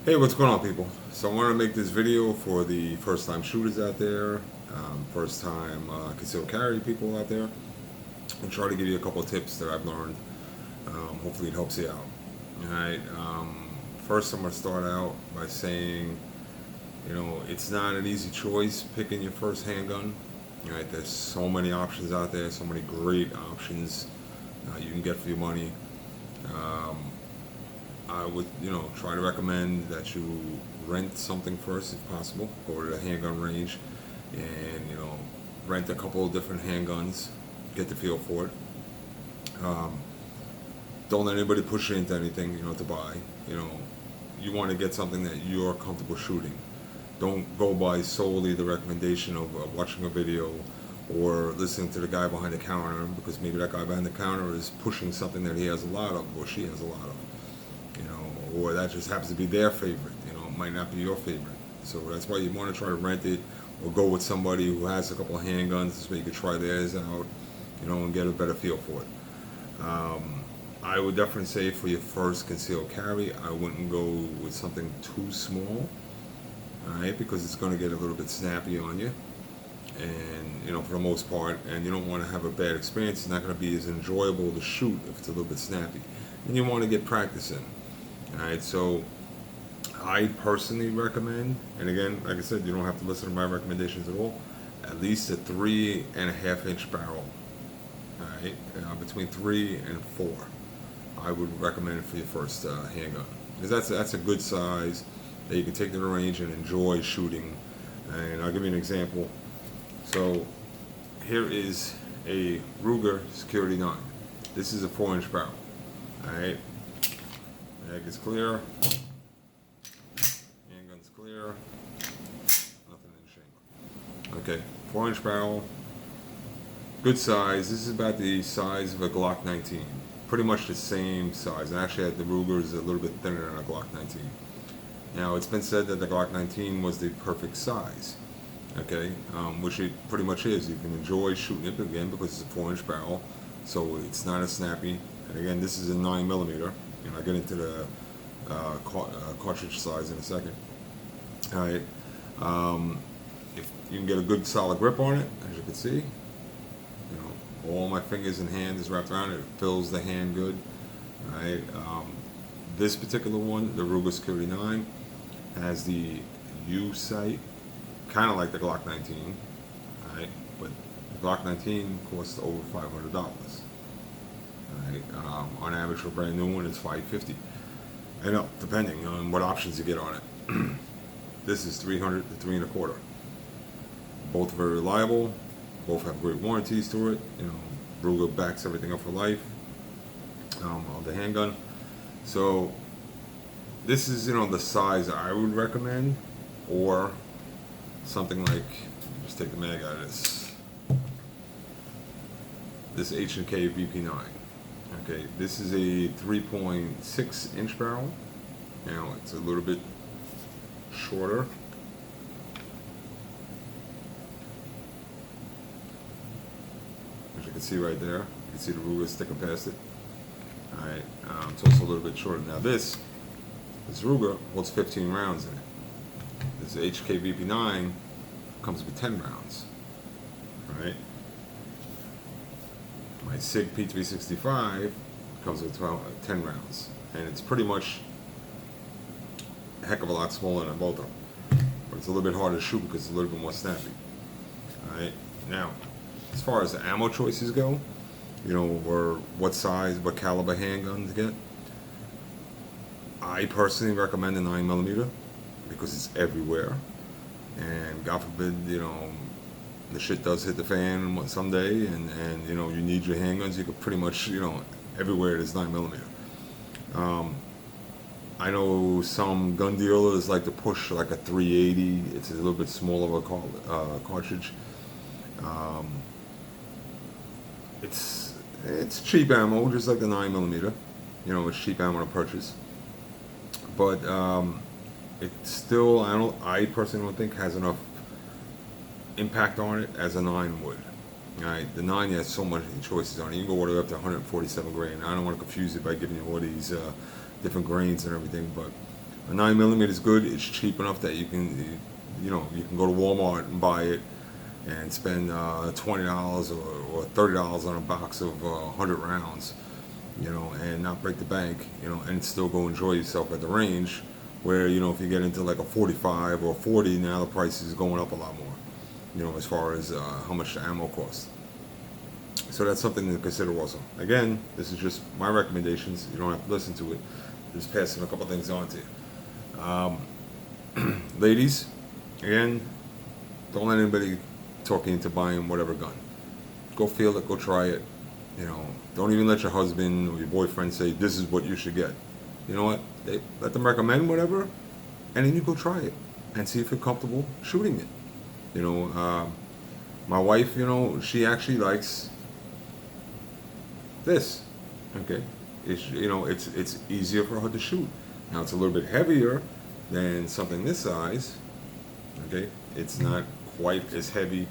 Hey, what's going on, people? So I want to make this video for the first-time shooters out there, first-time concealed carry people out there, and try to give you a couple of tips that I've learned. Hopefully it helps you out. All right. First, I'm going to start out by saying, it's not an easy choice picking your first handgun. All right. There's so many options out there, so many great options you can get for your money. I would, try to recommend that you rent something first if possible. Go to the handgun range and, rent a couple of different handguns, get the feel for it. Don't let anybody push you into anything, to buy. You want to get something that you're comfortable shooting. Don't go by solely the recommendation of watching a video or listening to the guy behind the counter, because maybe that guy behind the counter is pushing something that he has a lot of or she has a lot of. Or that just happens to be their favorite. It might not be your favorite. So that's why you want to try to rent it or go with somebody who has a couple of handguns so you can try theirs out, and get a better feel for it. I would definitely say for your first concealed carry, I wouldn't go with something too small, all right, because it's going to get a little bit snappy on you. And, for the most part, and you don't want to have a bad experience. It's not going to be as enjoyable to shoot if it's a little bit snappy. And you want to get practice in. Alright, so I personally recommend, and again, like I said, you don't have to listen to my recommendations at all, at least a 3.5-inch barrel. Alright, between 3 and 4, I would recommend it for your first handgun, because that's a good size that you can take to the range and enjoy shooting. And I'll give you an example. So here is a Ruger Security 9. This is a 4-inch barrel. Alright. Mag is clear, handgun's clear, nothing in the chamber. Okay, 4-inch barrel, good size. This is about the size of a Glock 19, pretty much the same size. And actually, the Ruger is a little bit thinner than a Glock 19. Now, it's been said that the Glock 19 was the perfect size, okay, which it pretty much is. You can enjoy shooting it again because it's a 4-inch barrel, so it's not as snappy. And again, this is a 9mm. I'll get into the cartridge size in a second. All right. If you can get a good solid grip on it, as you can see, all my fingers and hand is wrapped around it. It fills the hand good. All right. This particular one, the Ruger Security 9, has the U sight, kind of like the Glock 19. All right. But the Glock 19 costs over $500. Right. On average for a brand new one, it's $550. I know, depending on what options you get on it. This is $300 to $325. Both very reliable. Both have great warranties to it. Ruger backs everything up for life. Of the handgun. So this is the size I would recommend, or something like, just take the mag out of this H&K VP9. Okay, this is a 3.6-inch barrel. Now it's a little bit shorter. As you can see right there, you can see the Ruger sticking past it. Alright, it's also a little bit shorter. Now this Ruger holds 15 rounds in it. This HK VP9 comes with 10 rounds. Alright. My SIG P365 comes with 10 rounds, and it's pretty much a heck of a lot smaller than both of them. But it's a little bit harder to shoot because it's a little bit more snappy. Alright, now, as far as the ammo choices go, or what size, what caliber handgun to get, I personally recommend a 9mm because it's everywhere. And God forbid, the shit does hit the fan someday, and you need your handguns. You could pretty much, everywhere it is 9mm. I know some gun dealers like to push like a 380. It's a little bit smaller of a cartridge. It's cheap ammo, just like the 9mm. It's cheap ammo to purchase. But it still, I personally don't think has enough impact on it as a 9 would. Alright, the 9 has so many choices on it. You can go all the way up to 147 grain. I don't want to confuse it by giving you all these different grains and everything, but A 9mm is good. It's cheap enough that you can, you can go to Walmart and buy it and spend $20 or $30 on a box of 100 rounds, and not break the bank, and still go enjoy yourself at the range. Where, if you get into like a 45 or 40, now the price is going up a lot more, as far as how much the ammo costs. So that's something to consider also. Again, this is just my recommendations. You don't have to listen to it. Just passing a couple things on to you. Ladies, again, don't let anybody talk you into buying whatever gun. Go feel it, go try it. Don't even let your husband or your boyfriend say, this is what you should get. You know what? Let them recommend whatever, and then you go try it and see if you're comfortable shooting it. My wife, she actually likes this. Okay, it's easier for her to shoot. Now it's a little bit heavier than something this size. Okay, it's not quite as heavy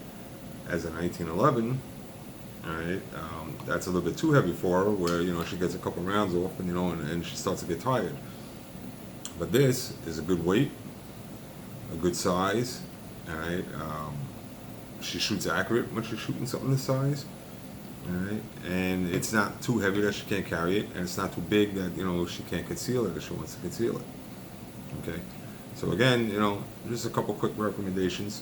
as a 1911. All right, that's a little bit too heavy for her, where she gets a couple rounds off, and she starts to get tired. But this is a good weight, a good size. All right, she shoots accurate when she's shooting something this size. All right, and it's not too heavy that she can't carry it, and it's not too big that she can't conceal it if she wants to conceal it. Okay, so again, just a couple quick recommendations.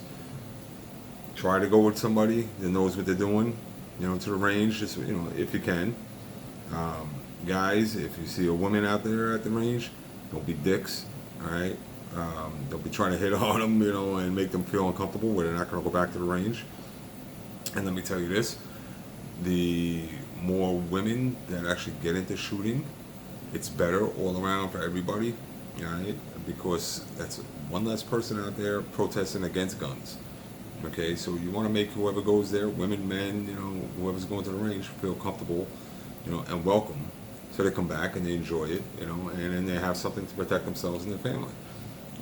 Try to go with somebody that knows what they're doing. To the range, just if you can. Guys, if you see a woman out there at the range, don't be dicks. All right, don't be trying to hit on them, and make them feel uncomfortable where they're not going to go back to the range. And let me tell you this: the more women that actually get into shooting, it's better all around for everybody. All right, because that's one less person out there protesting against guns. Okay, so you want to make whoever goes there, women, men, whoever's going to the range, feel comfortable, and welcome, so they come back and they enjoy it, and then they have something to protect themselves and their family.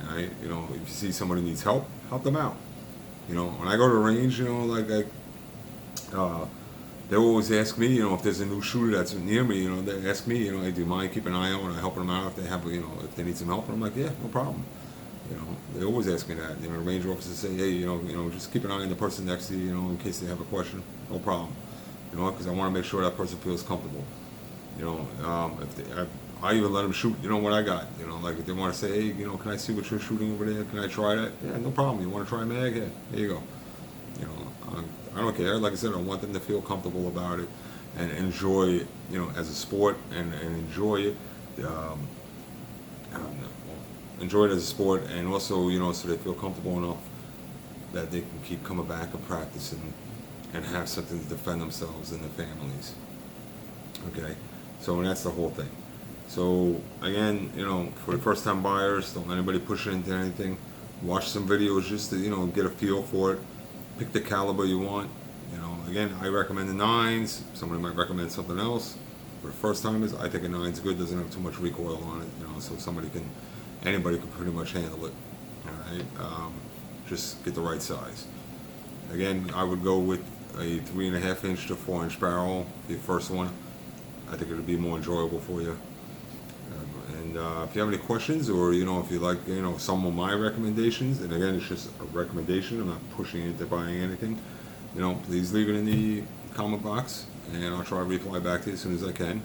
All right, if you see somebody needs help them out. When I go to the range, they always ask me, if there's a new shooter that's near me, they ask me, hey, do you mind keeping an eye out and helping them out if they have, if they need some help? And I'm like, yeah, no problem. They always ask me that. The ranger officers say, hey, just keep an eye on the person next to you, in case they have a question. No problem. Because I want to make sure that person feels comfortable. I even let them shoot, what I got. Like if they want to say, hey, can I see what you're shooting over there? Can I try that? Yeah, no problem. You want to try a mag? Yeah, here you go. I don't care. Like I said, I want them to feel comfortable about it and enjoy it, as a sport, and enjoy it. Enjoy it as a sport, and also, so they feel comfortable enough that they can keep coming back and practicing and have something to defend themselves and their families. Okay, so that's the whole thing. So again, for the first time buyers, don't let anybody push it into anything. Watch some videos just to, get a feel for it. Pick the caliber you want. Again, I recommend the 9s. Somebody might recommend something else. For the first timers, I think a 9's good. Doesn't have too much recoil on it, so anybody can pretty much handle it. All right, just get the right size. Again, I would go with a 3.5 inch to 4 inch barrel, the first one. I think it would be more enjoyable for you. And if you have any questions, or if you like, some of my recommendations, and again, it's just a recommendation. I'm not pushing you into buying anything. Please leave it in the comment box, and I'll try to reply back to you as soon as I can.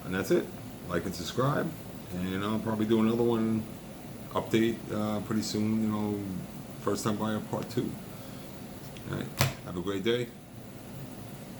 And that's it. Like and subscribe. And I'll probably do another one update pretty soon, first time buyer part 2. All right, have a great day.